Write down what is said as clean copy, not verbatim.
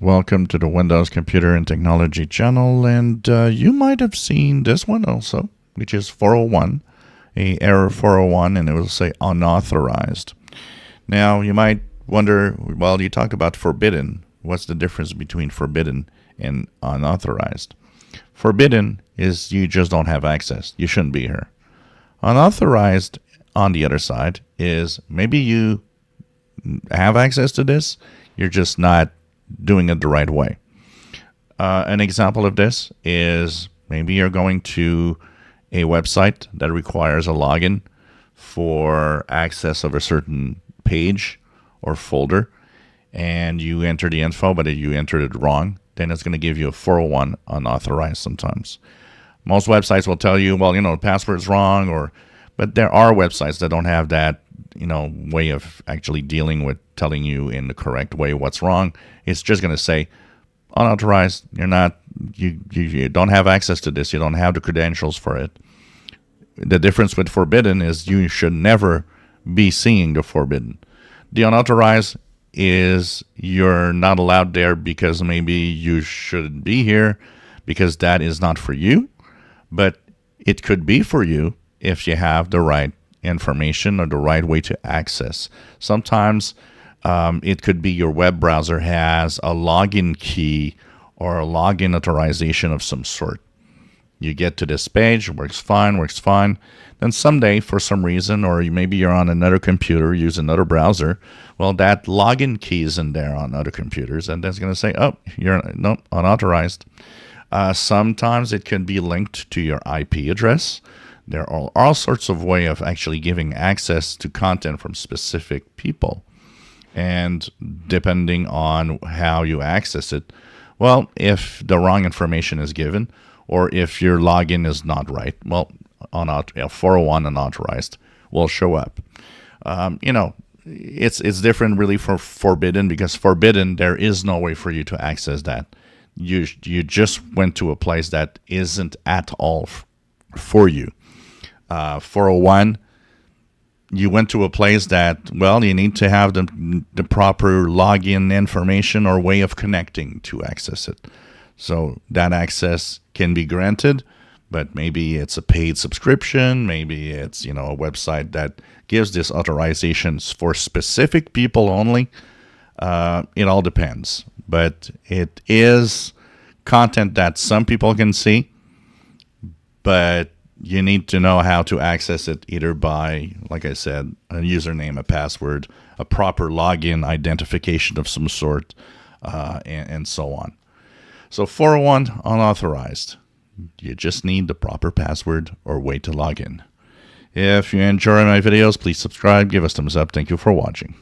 Welcome to the Windows Computer and Technology channel, and you might have seen this one also, which is 401, a error 401, and it will say unauthorized. Now, you might wonder, well, you talk about forbidden. What's the difference between forbidden and unauthorized? Forbidden is you just don't have access. You shouldn't be here. Unauthorized, on the other side, is maybe you have access to this, you're just not doing it the right way. An example of this is maybe you're going to a website that requires a login for access of a certain page or folder, and you enter the info, but you entered it wrong, then it's going to give you a 401 unauthorized sometimes. Most websites will tell you, well, the password's wrong, but there are websites that don't have that way of actually dealing with telling you in the correct way what's wrong. It's just going to say unauthorized. You don't have access to this. You don't have the credentials for it. The difference with forbidden is you should never be seeing the forbidden. The unauthorized is you're not allowed there because maybe you shouldn't be here because that is not for you, but it could be for you if you have the right information or the right way to access. Sometimes it could be your web browser has a login key or a login authorization of some sort. You get to this page, works fine. Then someday, for some reason, or maybe you're on another computer, use another browser, well, that login key is in there on other computers, and that's going to say, oh, you're unauthorized. Sometimes it can be linked to your IP address. There are all sorts of ways of actually giving access to content from specific people. And depending on how you access it, well, if the wrong information is given or if your login is not right, well, 401 unauthorized will show up. It's different really for forbidden, because forbidden, there is no way for you to access that. You just went to a place that isn't at all for you. 401, you went to a place that, well, you need to have the proper login information or way of connecting to access it. So that access can be granted, but maybe it's a paid subscription. Maybe it's, a website that gives this authorizations for specific people only. It all depends, but it is content that some people can see, but you need to know how to access it either by, like I said, a username, a password, a proper login identification of some sort, and so on. So 401 unauthorized. You just need the proper password or way to log in. If you enjoy my videos, please subscribe, give us a thumbs up. Thank you for watching.